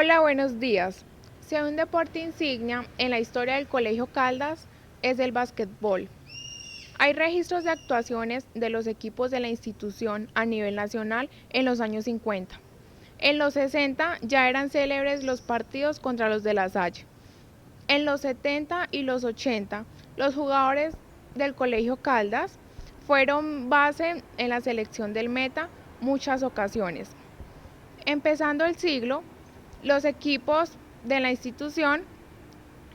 Hola, buenos días. Si hay un deporte insignia en la historia del Colegio Caldas, es el básquetbol. Hay registros de actuaciones de los equipos de la institución a nivel nacional en los años 50. En los 60 ya eran célebres los partidos contra los de La Salle. En los 70 y los 80, los jugadores del Colegio Caldas fueron base en la selección del Meta muchas ocasiones. Empezando el siglo, los equipos de la institución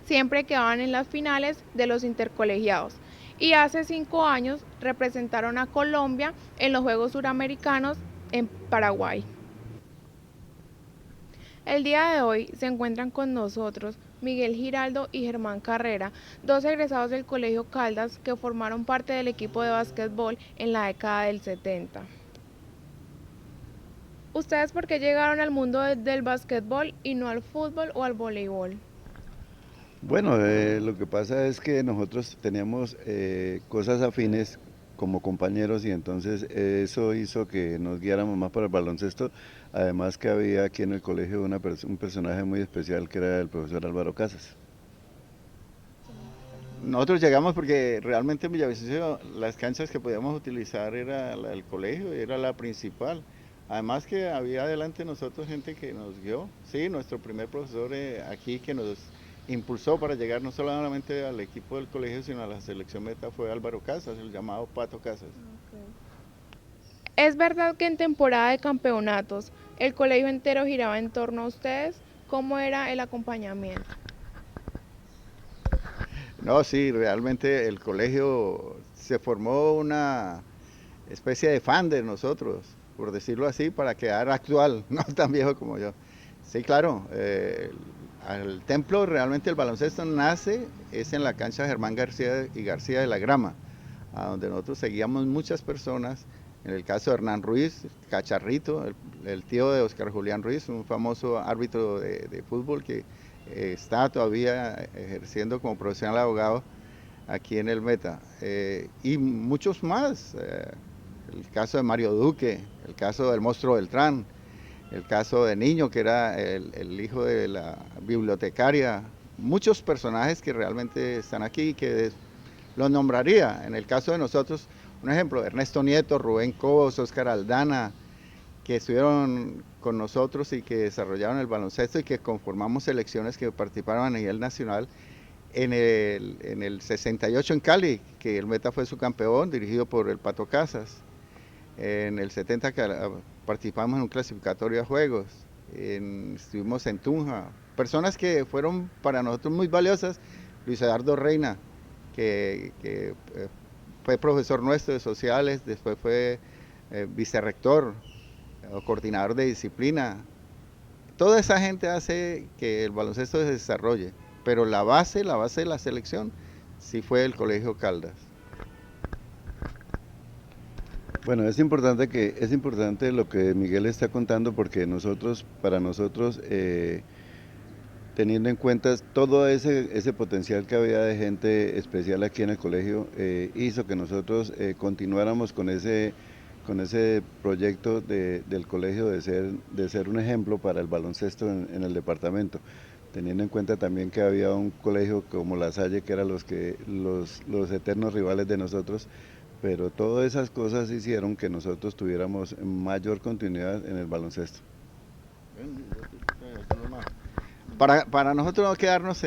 siempre quedaban en las finales de los intercolegiados y hace 5 años representaron a Colombia en los Juegos Suramericanos en Paraguay. El día de hoy se encuentran con nosotros Miguel Giraldo y Germán Carrera, dos egresados del Colegio Caldas que formaron parte del equipo de básquetbol en la década del 70. ¿Ustedes por qué llegaron al mundo del básquetbol y no al fútbol o al voleibol? Bueno, lo que pasa es que nosotros teníamos cosas afines como compañeros y entonces eso hizo que nos guiáramos más para el baloncesto, además que había aquí en el colegio un personaje muy especial que era el profesor Álvaro Casas. Nosotros llegamos porque realmente en Villavicencio las canchas que podíamos utilizar era la del colegio, era la principal. Además que había adelante nosotros gente que nos guió. Sí, nuestro primer profesor aquí que nos impulsó para llegar no solamente al equipo del colegio, sino a la selección meta fue Álvaro Casas, el llamado Pato Casas. ¿Es verdad que en temporada de campeonatos el colegio entero giraba en torno a ustedes? ¿Cómo era el acompañamiento? No, sí, realmente el colegio se formó una especie de fan de nosotros, por decirlo así, para quedar actual, no tan viejo como yo. Sí, claro, al templo realmente el baloncesto nace, es en la cancha Germán García y García de la Grama, a donde nosotros seguíamos muchas personas, en el caso de Hernán Ruiz, Cacharrito, el tío de Oscar Julián Ruiz, un famoso árbitro de fútbol que está todavía ejerciendo como profesional abogado aquí en el Meta, y muchos más, el caso de Mario Duque, el caso del Monstruo Beltrán, el caso de Niño, que era el hijo de la bibliotecaria, muchos personajes que realmente están aquí y que los nombraría. En el caso de nosotros, un ejemplo, Ernesto Nieto, Rubén Cobos, Oscar Aldana, que estuvieron con nosotros y que desarrollaron el baloncesto y que conformamos selecciones que participaron a nivel nacional en el 68 en Cali, que el Meta fue su campeón, dirigido por el Pato Casas. En el 70 participamos en un clasificatorio a juegos. Estuvimos en Tunja. Personas que fueron para nosotros muy valiosas. Luis Eduardo Reina, que fue profesor nuestro de sociales, después fue vicerrector o coordinador de disciplina. Toda esa gente hace que el baloncesto se desarrolle, pero la base de la selección sí fue el Colegio Caldas. Bueno, es importante lo que Miguel está contando porque para nosotros, teniendo en cuenta todo ese potencial que había de gente especial aquí en el colegio, hizo que nosotros continuáramos con ese proyecto del colegio de ser un ejemplo para el baloncesto en el departamento, teniendo en cuenta también que había un colegio como La Salle que eran los eternos rivales de nosotros, pero todas esas cosas hicieron que nosotros tuviéramos mayor continuidad en el baloncesto. Para nosotros no quedarnos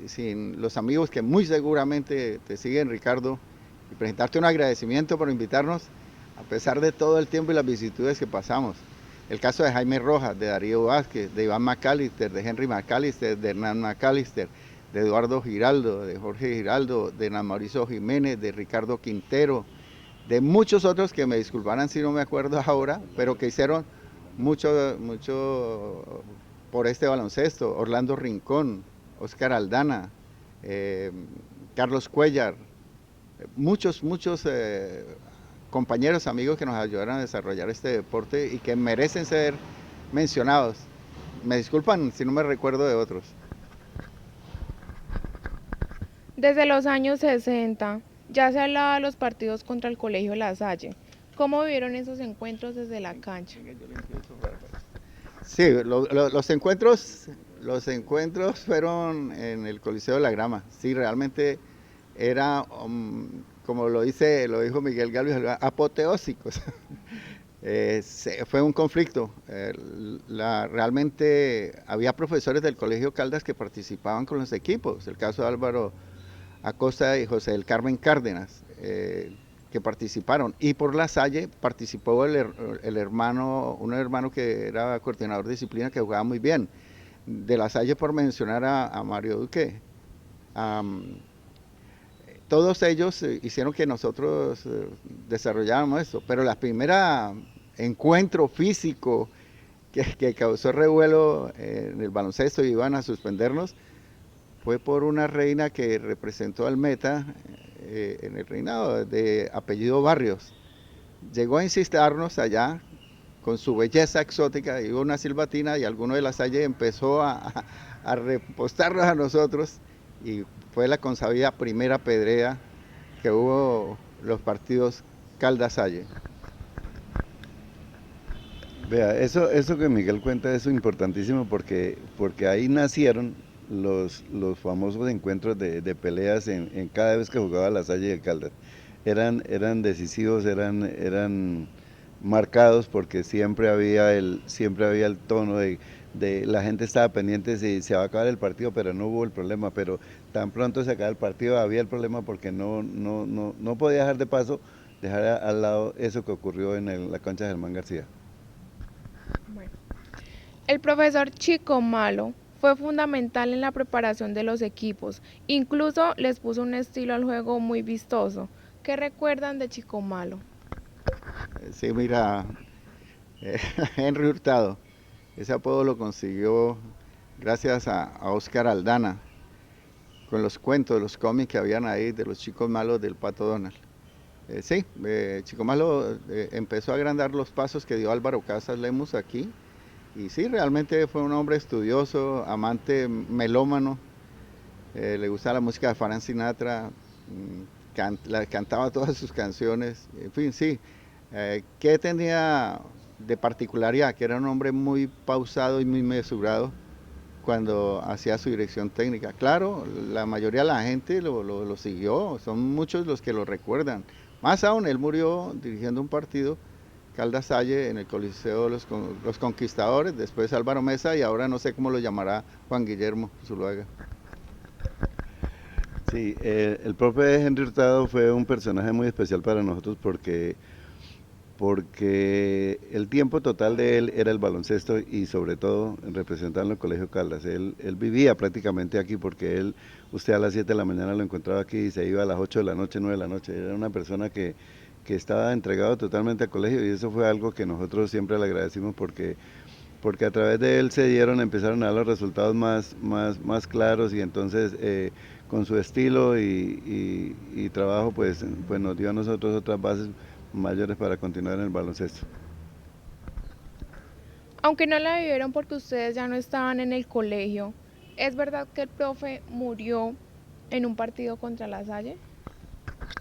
sin los amigos que muy seguramente te siguen, Ricardo, y presentarte un agradecimiento por invitarnos a pesar de todo el tiempo y las vicisitudes que pasamos. El caso de Jaime Rojas, de Darío Vázquez, de Iván McAllister, de Henry McAllister, de Hernán McAllister, de Eduardo Giraldo, de Jorge Giraldo, de Nan Mauricio Jiménez, de Ricardo Quintero, de muchos otros que me disculparán si no me acuerdo ahora, pero que hicieron mucho por este baloncesto. Orlando Rincón, Oscar Aldana, Carlos Cuellar, muchos compañeros, amigos que nos ayudaron a desarrollar este deporte y que merecen ser mencionados. Me disculpan si no me recuerdo de otros. Desde los años 60 ya se hablaba de los partidos contra el Colegio La Salle. ¿Cómo vivieron esos encuentros desde la cancha? Sí, los encuentros fueron en el Coliseo de la Grama. Sí, realmente era, como lo dijo Miguel Galvez, apoteósicos. Fue un conflicto. Realmente había profesores del Colegio Caldas que participaban con los equipos. El caso de Álvaro Acosta y José del Carmen Cárdenas, que participaron. Y por La Salle participó el hermano, un hermano que era coordinador de disciplina que jugaba muy bien. De La Salle, por mencionar a Mario Duque. Todos ellos hicieron que nosotros desarrolláramos esto, pero la primera encuentro físico que causó revuelo en el baloncesto y iban a suspendernos fue por una reina que representó al Meta en el reinado, de apellido Barrios. Llegó a insistirnos allá con su belleza exótica, y una silbatina, y alguno de La Salle empezó a repostarnos a nosotros, y fue la consabida primera pedrea que hubo los partidos Caldas-Salle. Vea, eso que Miguel cuenta es importantísimo porque ahí nacieron los famosos encuentros de peleas en cada vez que jugaba La Salle y el Caldas. Eran decisivos, eran marcados porque siempre había el tono de la gente estaba pendiente si se va a acabar el partido, pero no hubo el problema. Pero tan pronto se acaba el partido había el problema porque no podía dejar de paso, dejar al lado eso que ocurrió en la cancha de Germán García. Bueno, el profesor Chico Malo fue fundamental en la preparación de los equipos, incluso les puso un estilo al juego muy vistoso. ¿Qué recuerdan de Chico Malo? Sí, mira, Henry Hurtado, ese apodo lo consiguió gracias a Oscar Aldana, con los cuentos, los cómics que habían ahí de los chicos malos del Pato Donald. Sí, Chico Malo empezó a agrandar los pasos que dio Álvaro Casas Lemus aquí, y sí, realmente fue un hombre estudioso, amante, melómano, le gustaba la música de Frank Sinatra, cantaba todas sus canciones, en fin, sí. ¿Qué tenía de particularidad? Que era un hombre muy pausado y muy mesurado cuando hacía su dirección técnica. Claro, la mayoría de la gente lo siguió, son muchos los que lo recuerdan. Más aún, él murió dirigiendo un partido, Caldas Salle, en el Coliseo de los Conquistadores, después Álvaro Mesa, y ahora no sé cómo lo llamará Juan Guillermo Zuluaga. Sí, el profe Henry Hurtado fue un personaje muy especial para nosotros porque el tiempo total de él era el baloncesto y sobre todo representando el Colegio Caldas. Él vivía prácticamente aquí porque usted a las 7 de la mañana lo encontraba aquí y se iba a las 8 de la noche, 9 de la noche. Era una persona que estaba entregado totalmente al colegio y eso fue algo que nosotros siempre le agradecimos porque a través de él empezaron a dar los resultados más claros y entonces con su estilo y trabajo pues nos dio a nosotros otras bases mayores para continuar en el baloncesto. Aunque no la vivieron porque ustedes ya no estaban en el colegio, ¿es verdad que el profe murió en un partido contra La Salle?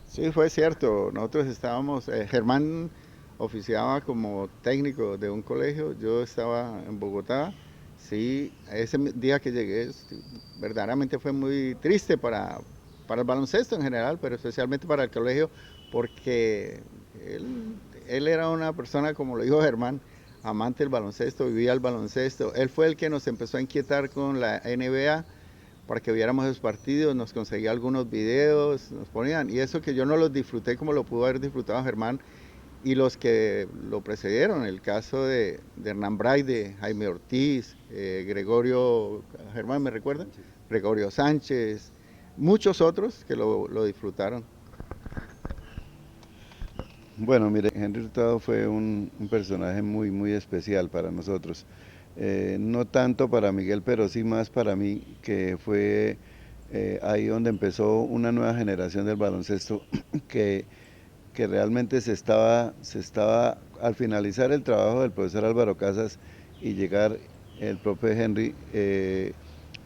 Sí, fue cierto. Nosotros estábamos, Germán oficiaba como técnico de un colegio, yo estaba en Bogotá. Sí, ese día que llegué, verdaderamente fue muy triste para el baloncesto en general, pero especialmente para el colegio, porque él era una persona, como lo dijo Germán, amante del baloncesto, vivía el baloncesto. Él fue el que nos empezó a inquietar con la NBA para que viéramos esos partidos, nos conseguía algunos videos, nos ponían, y eso que yo no los disfruté como lo pudo haber disfrutado Germán y los que lo precedieron, el caso de Hernán Braide, Jaime Ortiz, Gregorio, Germán, ¿me recuerda? Sí. Gregorio Sánchez, muchos otros que lo disfrutaron. Bueno, mire, Henry Hurtado fue un personaje muy especial para nosotros. No tanto para Miguel, pero sí más para mí, que fue ahí donde empezó una nueva generación del baloncesto que realmente se estaba, al finalizar el trabajo del profesor Álvaro Casas y llegar el profe Henry,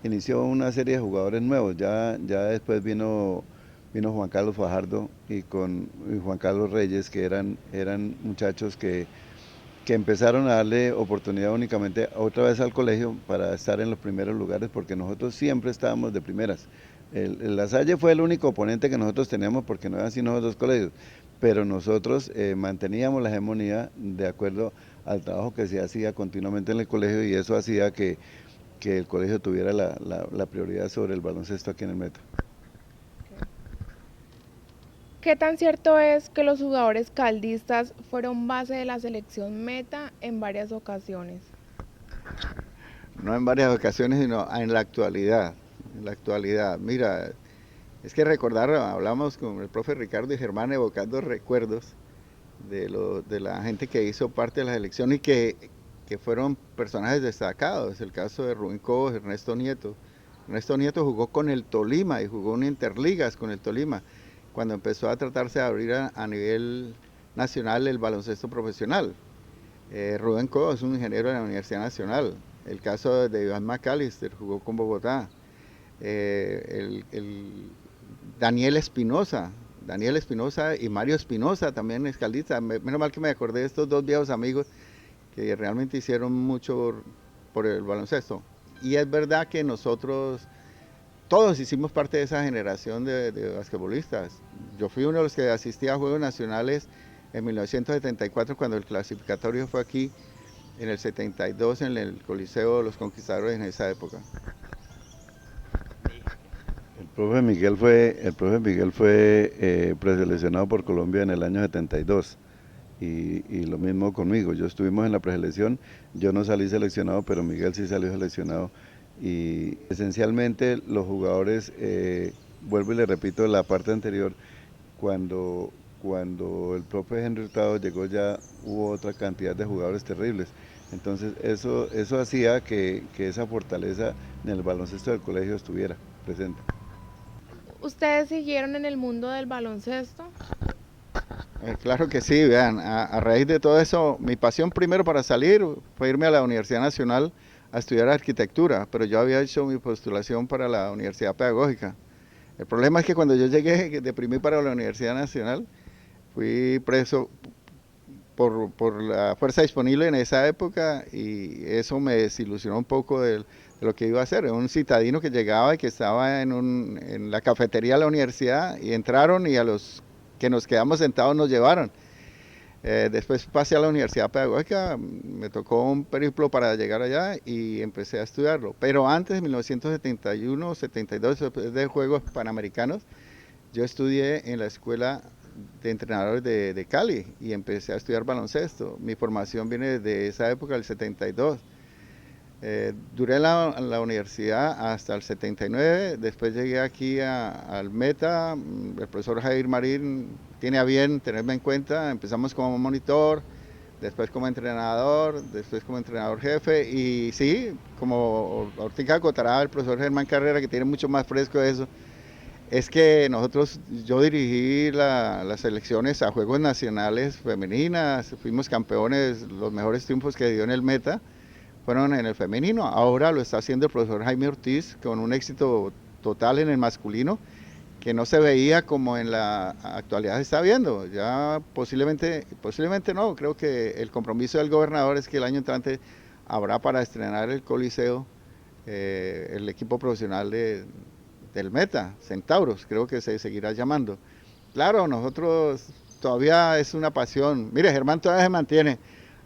inició una serie de jugadores nuevos, ya después vino Juan Carlos Fajardo y Juan Carlos Reyes, que eran muchachos que que empezaron a darle oportunidad únicamente otra vez al colegio para estar en los primeros lugares, porque nosotros siempre estábamos de primeras. La Salle fue el único oponente que nosotros teníamos porque no eran sino los dos colegios, pero nosotros manteníamos la hegemonía de acuerdo al trabajo que se hacía continuamente en el colegio, y eso hacía que el colegio tuviera la prioridad sobre el baloncesto aquí en el Meta. ¿Qué tan cierto es que los jugadores caldistas fueron base de la selección Meta en varias ocasiones? No en varias ocasiones, sino en la actualidad. En la actualidad, mira, es que recordar, hablamos con el profe Ricardo y Germán evocando recuerdos de la gente que hizo parte de la selección y que fueron personajes destacados. El caso de Rubén Cobos, Ernesto Nieto. Ernesto Nieto jugó con el Tolima y jugó en Interligas con el Tolima, cuando empezó a tratarse de abrir a nivel nacional el baloncesto profesional. Rubén Cobos es un ingeniero de la Universidad Nacional. El caso de Iván McAllister, jugó con Bogotá. Daniel Espinosa y Mario Espinosa también es caldista. Menos mal que me acordé de estos dos viejos amigos que realmente hicieron mucho por el baloncesto. Y es verdad que nosotros todos hicimos parte de esa generación de basquetbolistas. Yo fui uno de los que asistía a Juegos Nacionales en 1974, cuando el clasificatorio fue aquí, en el 72 en el Coliseo de los Conquistadores en esa época. El profe Miguel fue preseleccionado por Colombia en el año 72 y lo mismo conmigo. Yo estuvimos en la preselección, yo no salí seleccionado, pero Miguel sí salió seleccionado. Y esencialmente los jugadores, vuelvo y le repito la parte anterior, cuando el profe Henry Hurtado llegó ya hubo otra cantidad de jugadores terribles. Entonces eso hacía que esa fortaleza en el baloncesto del colegio estuviera presente. ¿Ustedes siguieron en el mundo del baloncesto? Claro que sí, vean, a raíz de todo eso, mi pasión primero para salir fue irme a la Universidad Nacional a estudiar arquitectura, pero yo había hecho mi postulación para la Universidad Pedagógica. El problema es que cuando yo llegué de para la Universidad Nacional, fui preso por la fuerza disponible en esa época, y eso me desilusionó un poco de lo que iba a hacer. Era un citadino que llegaba y que estaba en la cafetería de la universidad, y entraron y a los que nos quedamos sentados nos llevaron. Después pasé a la Universidad Pedagógica, me tocó un periplo para llegar allá y empecé a estudiarlo. Pero antes, en 1971-72, después de Juegos Panamericanos, yo estudié en la Escuela de Entrenadores de Cali y empecé a estudiar baloncesto. Mi formación viene desde esa época, del 72. Duré en la universidad hasta el 79, después llegué aquí al Meta. El profesor Jair Marín tiene a bien tenerme en cuenta. Empezamos como monitor, después como entrenador, después como entrenador jefe, y sí, como ahorita acotará el profesor Germán Carrera, que tiene mucho más fresco eso, es que yo dirigí las selecciones a Juegos Nacionales femeninas, fuimos campeones, los mejores triunfos que dio en el Meta fueron en el femenino. Ahora lo está haciendo el profesor Jaime Ortiz con un éxito total en el masculino, que no se veía como en la actualidad se está viendo. Ya posiblemente no, creo que el compromiso del gobernador es que el año entrante habrá para estrenar el Coliseo, el equipo profesional del Meta, Centauros, creo que se seguirá llamando. Claro, nosotros todavía es una pasión. Mire, Germán todavía se mantiene,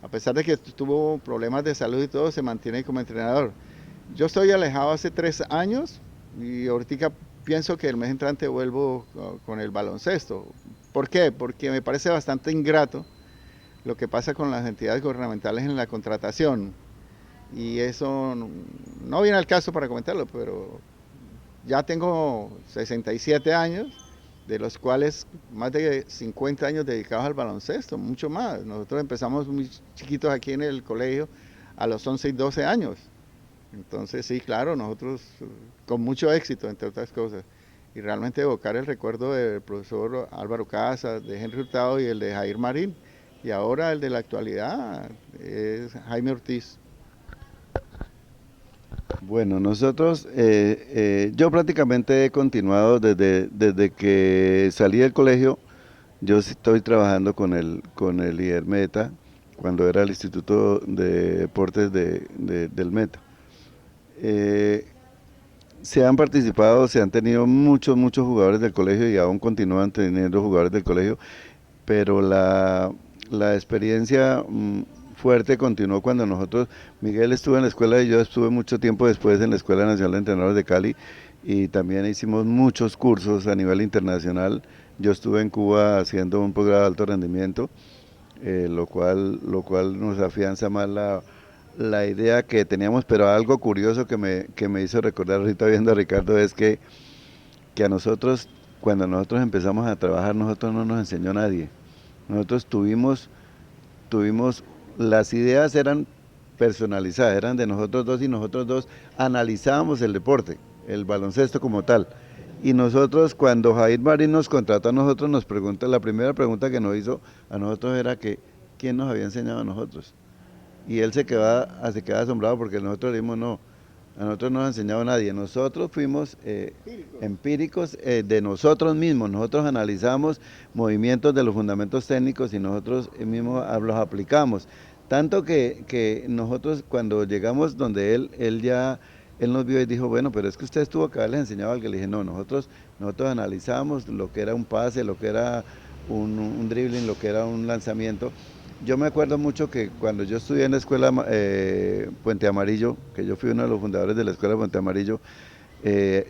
a pesar de que tuvo problemas de salud y todo, se mantiene como entrenador. Yo estoy alejado hace 3 años y ahorita pienso que el mes entrante vuelvo con el baloncesto. ¿Por qué? Porque me parece bastante ingrato lo que pasa con las entidades gubernamentales en la contratación. Y eso no viene al caso para comentarlo, pero ya tengo 67 años, de los cuales más de 50 años dedicados al baloncesto, mucho más. Nosotros empezamos muy chiquitos aquí en el colegio a los 11 y 12 años. Entonces sí, claro, nosotros con mucho éxito, entre otras cosas. Y realmente evocar el recuerdo del profesor Álvaro Casas, de Henry Hurtado y el de Jair Marín. Y ahora el de la actualidad es Jaime Ortiz. Bueno, nosotros, yo prácticamente he continuado desde que salí del colegio. Yo estoy trabajando con el IDERMETA, cuando era el Instituto de Deportes del Meta. Se han participado, se han tenido muchos jugadores del colegio y aún continúan teniendo jugadores del colegio, pero la experiencia fuerte continuó cuando Miguel estuvo en la escuela y yo estuve mucho tiempo después en la Escuela Nacional de Entrenadores de Cali y también hicimos muchos cursos a nivel internacional. Yo estuve en Cuba haciendo un posgrado de alto rendimiento, lo cual nos afianza más la idea que teníamos, pero algo curioso que me hizo recordar ahorita viendo a Ricardo es que a nosotros, cuando nosotros empezamos a trabajar, nosotros no nos enseñó nadie. Nosotros tuvimos, las ideas eran personalizadas, eran de nosotros dos y nosotros dos analizábamos el deporte, el baloncesto como tal. Y nosotros, cuando Jair Marín nos contrató a nosotros, la primera pregunta que nos hizo a nosotros era que ¿quién nos había enseñado a nosotros? Y él se quedaba asombrado porque nosotros le dijimos no, a nosotros no nos ha enseñado nadie, nosotros fuimos empíricos de nosotros mismos, nosotros analizamos movimientos de los fundamentos técnicos y nosotros mismos los aplicamos. Tanto que nosotros cuando llegamos donde él nos vio y dijo, bueno, pero es que ustedes tuvo que haberles enseñado algo. Le dije, no, nosotros analizamos lo que era un pase, lo que era un dribbling, lo que era un lanzamiento. Yo me acuerdo mucho que cuando yo estudié en la escuela Puente Amarillo, que yo fui uno de los fundadores de la escuela Puente Amarillo,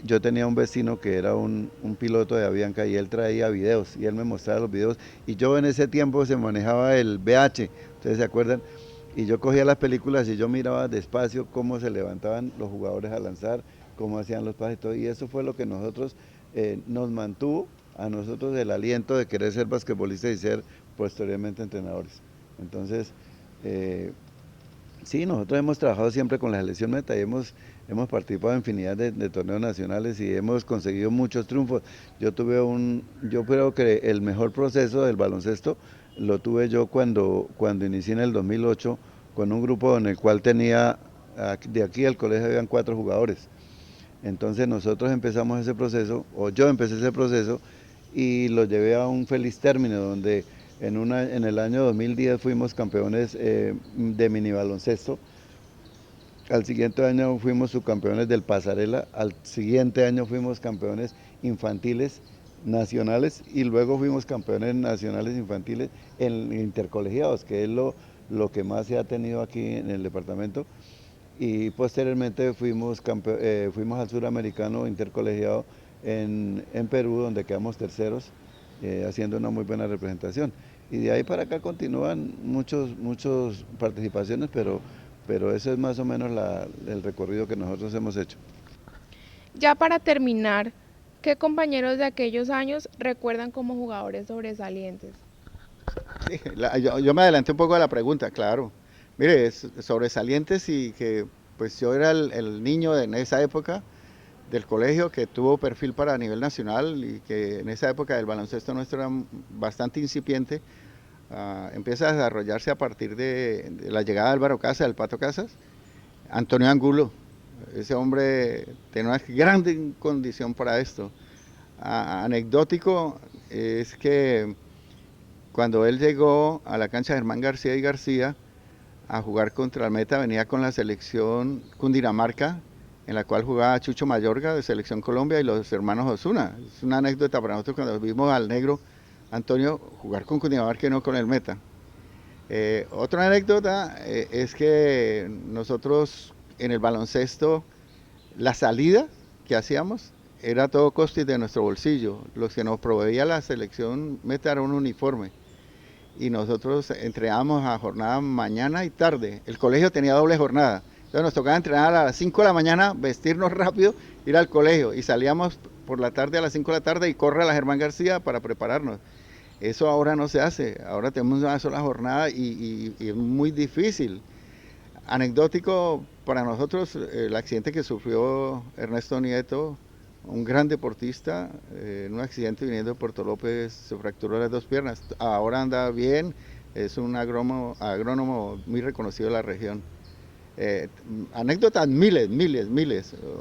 yo tenía un vecino que era un piloto de Avianca y él traía videos y él me mostraba los videos y yo en ese tiempo se manejaba el VH, ¿ustedes se acuerdan? Y yo cogía las películas y yo miraba despacio cómo se levantaban los jugadores a lanzar, cómo hacían los pases y todo, y eso fue lo que nos mantuvo a nosotros el aliento de querer ser basquetbolistas y ser posteriormente entrenadores. Entonces, sí, nosotros hemos trabajado siempre con la selección Meta y hemos participado en infinidad de torneos nacionales y hemos conseguido muchos triunfos. Yo creo que el mejor proceso del baloncesto lo tuve yo cuando inicié en el 2008 con un grupo en el cual tenía, de aquí al colegio habían 4 jugadores. Entonces nosotros empezamos ese proceso, o yo empecé ese proceso y lo llevé a un feliz término donde en el año 2010 fuimos campeones de mini baloncesto, al siguiente año fuimos subcampeones del pasarela, al siguiente año fuimos campeones infantiles nacionales y luego fuimos campeones nacionales infantiles en intercolegiados, que es lo que más se ha tenido aquí en el departamento, y posteriormente fuimos al suramericano intercolegiado en Perú, donde quedamos terceros, haciendo una muy buena representación. Y de ahí para acá continúan muchas participaciones, pero eso es más o menos el recorrido que nosotros hemos hecho. Ya para terminar, ¿qué compañeros de aquellos años recuerdan como jugadores sobresalientes? Sí, yo me adelanté un poco a la pregunta, claro. Mire, sobresalientes y que pues yo era el niño en esa época del colegio que tuvo perfil para nivel nacional y que en esa época el baloncesto nuestro era bastante incipiente. Empieza a desarrollarse a partir de la llegada de Álvaro Casas, del Pato Casas. Antonio Angulo, ese hombre tenía una gran condición para esto. Anecdótico es que cuando él llegó a la cancha de Germán García y García a jugar contra el Meta, venía con la selección Cundinamarca, en la cual jugaba Chucho Mayorga de Selección Colombia y los hermanos Osuna. Es una anécdota para nosotros cuando vimos al negro Antonio jugar con Cundinamarca y no con el Meta. Otra anécdota es que nosotros en el baloncesto, la salida que hacíamos era todo coste de nuestro bolsillo. Lo que nos proveía la selección Meta era un uniforme. Y nosotros entrenábamos a jornada mañana y tarde. El colegio tenía doble jornada. Entonces nos tocaba entrenar a las 5 de la mañana, vestirnos rápido, ir al colegio. Y salíamos por la tarde a las 5 de la tarde y corre a la Germán García para prepararnos. Eso ahora no se hace. Ahora tenemos una sola jornada y es muy difícil. Anecdótico para nosotros, el accidente que sufrió Ernesto Nieto, un gran deportista, en un accidente viniendo de Puerto López se fracturó las 2 piernas. Ahora anda bien, es un agrónomo muy reconocido de la región. Anécdotas miles.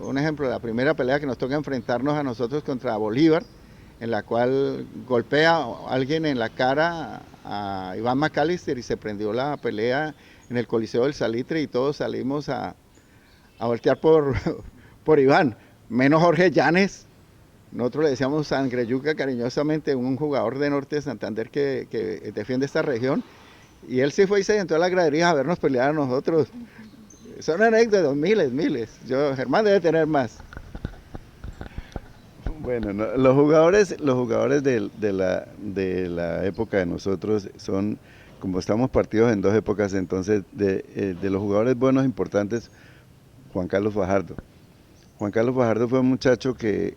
Un ejemplo, la primera pelea que nos toca enfrentarnos a nosotros contra Bolívar en la cual golpea a alguien en la cara a Iván McAllister y se prendió la pelea en el Coliseo del Salitre y todos salimos a voltear por Iván, menos Jorge Llanes. Nosotros le decíamos Sangreyuca cariñosamente, un jugador de Norte de Santander que defiende esta región, y él sí fue y se sentó a la gradería a vernos pelear a nosotros. Son anécdotas, miles. Germán debe tener más. Bueno, no, los jugadores de la época de nosotros son, como estamos partidos en dos épocas, entonces de los jugadores buenos importantes, Juan Carlos Fajardo. Juan Carlos Fajardo fue un muchacho que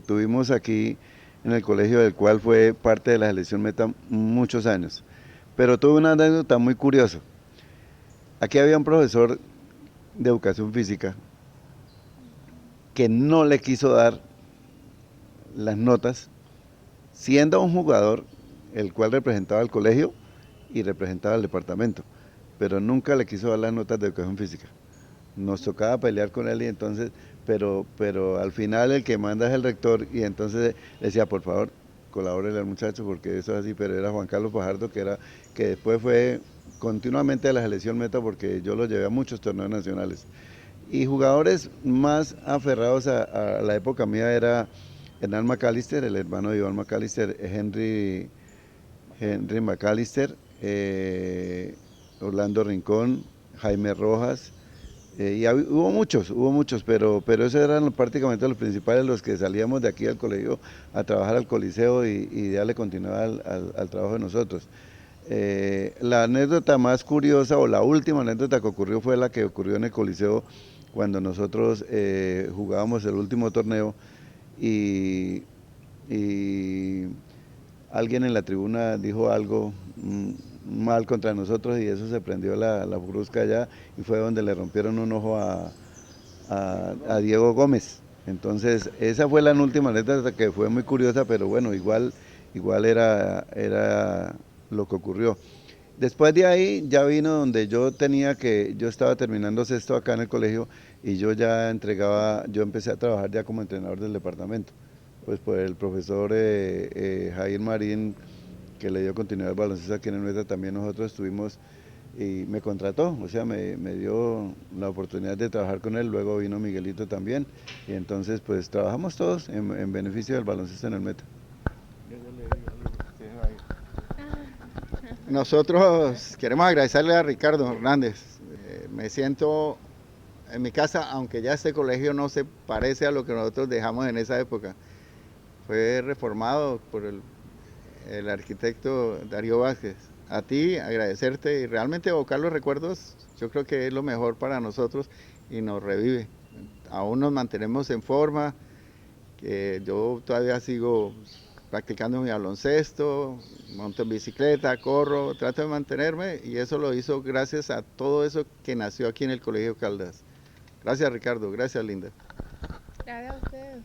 tuvimos aquí en el colegio, del cual fue parte de la selección meta muchos años. Pero tuve una anécdota muy curiosa. Aquí había un profesor de educación física que no le quiso dar las notas, siendo un jugador el cual representaba al colegio y representaba al departamento, pero nunca le quiso dar las notas de educación física. Nos tocaba pelear con él y entonces, pero al final el que manda es el rector y entonces le decía, por favor, colabórele al muchacho porque eso es así, pero era Juan Carlos Fajardo que después fue continuamente a la selección meta porque yo lo llevé a muchos torneos nacionales. Y jugadores más aferrados a la época mía era Hernán McAllister, el hermano de Iván McAllister, Henry McAllister, Orlando Rincón, Jaime Rojas, hubo muchos, pero esos eran prácticamente los principales, los que salíamos de aquí al colegio a trabajar al Coliseo y darle continuidad al trabajo de nosotros. La anécdota más curiosa o la última anécdota que ocurrió fue la que ocurrió en el Coliseo cuando nosotros jugábamos el último torneo y alguien en la tribuna dijo algo mal contra nosotros y eso se prendió la brusca allá y fue donde le rompieron un ojo a Diego Gómez. Entonces esa fue la última anécdota que fue muy curiosa, pero bueno, igual era lo que ocurrió. Después de ahí ya vino donde yo estaba terminando sexto acá en el colegio y yo empecé a trabajar ya como entrenador del departamento, pues por el profesor Jair Marín, que le dio continuidad al baloncesto aquí en el Meta, también nosotros estuvimos y me contrató, o sea, me dio la oportunidad de trabajar con él, luego vino Miguelito también, y entonces pues trabajamos todos en beneficio del baloncesto en el Meta. Nosotros queremos agradecerle a Ricardo Hernández. Me siento en mi casa, aunque ya este colegio no se parece a lo que nosotros dejamos en esa época. Fue reformado por el arquitecto Darío Vázquez. A ti agradecerte y realmente evocar los recuerdos, yo creo que es lo mejor para nosotros y nos revive. Aún nos mantenemos en forma, que yo todavía sigo practicando mi baloncesto, monto en bicicleta, corro, trato de mantenerme y eso lo hizo gracias a todo eso que nació aquí en el Colegio Caldas. Gracias Ricardo, gracias Linda. Gracias a ustedes.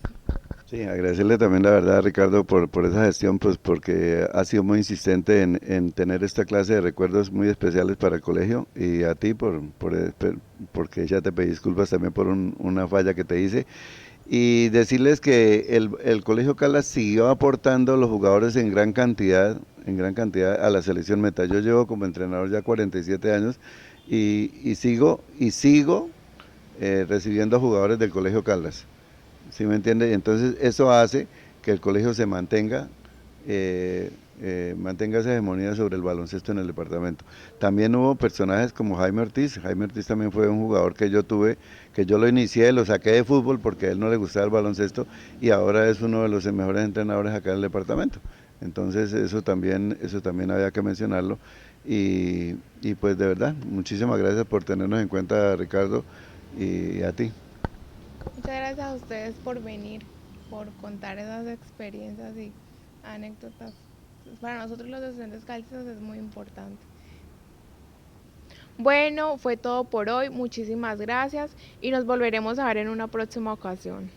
Sí, agradecerle también la verdad a Ricardo por esa gestión, pues porque ha sido muy insistente en tener esta clase de recuerdos muy especiales para el colegio y a ti porque ya te pedí disculpas también por una falla que te hice. Y decirles que el Colegio Caldas siguió aportando los jugadores en gran cantidad a la selección meta. Yo llevo como entrenador ya 47 años y sigo recibiendo jugadores del Colegio Caldas. ¿Sí me entiende? Y entonces eso hace que el colegio se mantenga esa hegemonía sobre el baloncesto en el departamento. También hubo personajes como Jaime Ortiz también fue un jugador que yo tuve, que yo lo inicié, lo saqué de fútbol porque a él no le gustaba el baloncesto y ahora es uno de los mejores entrenadores acá en el departamento. Entonces eso también había que mencionarlo y pues de verdad, muchísimas gracias por tenernos en cuenta, Ricardo, y a ti. Muchas gracias a ustedes por venir, por contar esas experiencias y anécdotas. Para nosotros los docentes calistas es muy importante. Bueno, fue todo por hoy. Muchísimas gracias y nos volveremos a ver en una próxima ocasión.